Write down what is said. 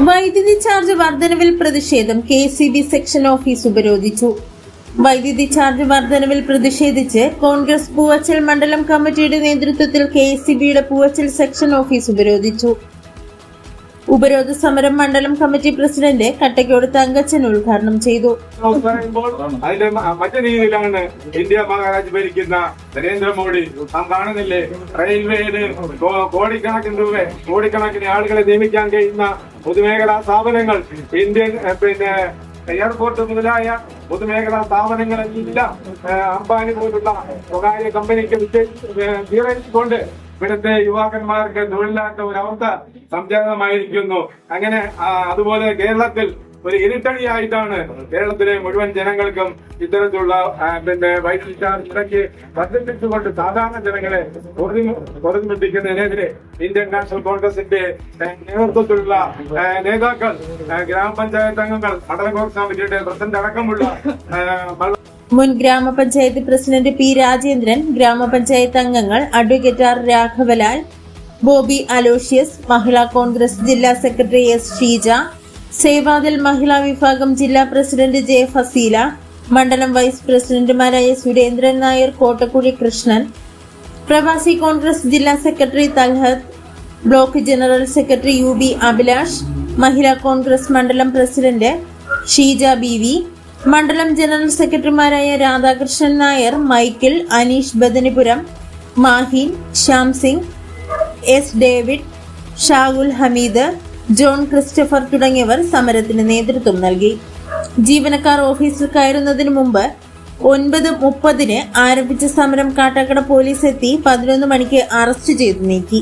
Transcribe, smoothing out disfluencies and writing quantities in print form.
വൈദ്യുതി ചാർജ് വർധനവിൽ പ്രതിഷേധം KSEB section office ഉപരോധിച്ചു. വൈദ്യുതി ചാർജ് വർധനവിൽ പ്രതിഷേധിച്ച് കോൺഗ്രസ് പൂവച്ചൽ മണ്ഡലം കമ്മിറ്റിയുടെ നേതൃത്വത്തിൽ കെഎസ്ഇബിയുടെ പൂവച്ചൽ സെക്ഷൻ ഓഫീസ് ഉപരോധിച്ചു. ഉപരോധ സമരം മണ്ഡലം കമ്മിറ്റി പ്രസിഡന്റ് കട്ടക്കോട് തങ്കച്ചൻ ഉദ്ഘാടനം ചെയ്തു. അതിന്റെ മറ്റു രീതിയിലാണ് ഇന്ത്യ മഹാരാജ് ഭരിക്കുന്ന നരേന്ദ്രമോദി. നാം കാണുന്നില്ലേ, റെയിൽവേയില് കോടിക്കണക്കിന് ആളുകളെ നിയമിക്കാൻ കഴിയുന്ന പൊതുമേഖലാ സ്ഥാപനങ്ങൾ, ഇന്ത്യൻ എയർപോർട്ട് മുതലായ പൊതുമേഖലാ സ്ഥാപനങ്ങളെല്ലാം അംബാനി പോലുള്ള സ്വകാര്യ കമ്പനിക്ക് വിറ്റഴിച്ചുകൊണ്ട് ഇവിടുത്തെ യുവാക്കന്മാർക്ക് തൊഴിലില്ലാത്ത ഒരവസ്ഥ സംജാതമായിരിക്കുന്നു. അങ്ങനെ അതുപോലെ കേരളത്തിൽ ഒരു ഇരുട്ടടിയായിട്ടാണ് കേരളത്തിലെ മുഴുവൻ ജനങ്ങൾക്കും ഇത്തരത്തിലുള്ള വൈദ്യുതി ചാർജ് ഇടയ്ക്ക് വർദ്ധിപ്പിച്ചുകൊണ്ട് സാധാരണ ജനങ്ങളെ പൊറുതിമുട്ടിക്കുന്നതിനെതിരെ ഇന്ത്യൻ നാഷണൽ കോൺഗ്രസിന്റെ നേതൃത്വത്തിലുള്ള നേതാക്കൾ, ഗ്രാമപഞ്ചായത്ത് അംഗങ്ങൾ, മണ്ഡലം കോൺഗ്രസ് കമ്മിറ്റിയുടെ പ്രസിഡന്റ് അടക്കമുള്ള മുൻ ഗ്രാമപഞ്ചായത്ത് പ്രസിഡന്റ് പി രാജേന്ദ്രൻ, ഗ്രാമപഞ്ചായത്ത് അംഗങ്ങൾ അഡ്വക്കേറ്റ് ആർ രാഘവലാൽ, ബോബി അലോഷ്യസ്, മഹിളാ കോൺഗ്രസ് ജില്ലാ സെക്രട്ടറി എസ് ഷീജ, സേവാദൽ മഹിളാ വിഭാഗം ജില്ലാ പ്രസിഡന്റ് ജെ ഫസീല, മണ്ഡലം വൈസ് പ്രസിഡന്റുമാരായ സുരേന്ദ്രൻ നായർ, കോട്ടക്കുഴി കൃഷ്ണൻ, പ്രവാസി കോൺഗ്രസ് ജില്ലാ secretary Thalhath, block general secretary U B Abhilash, Mahila Congress മണ്ഡലം പ്രസിഡന്റ് ഷീജ ബി വി, മണ്ഡലം ജനറൽ സെക്രട്ടറിമാരായ Radhakrishnan Nair, Michael, Aneesh Badanipuram, Mahin, Shyam Singh, S David, Shahul Hameed, John Christopher തുടങ്ങിയവർ സമരത്തിന് നേതൃത്വം നൽകി. ജീവനക്കാർ ഓഫീസിൽ കയറുന്നതിന് മുമ്പ് 9:30 ആരംഭിച്ച സമരം കാട്ടാക്കട പോലീസ് എത്തി 11 മണിക്ക് അറസ്റ്റ് ചെയ്തു നീക്കി.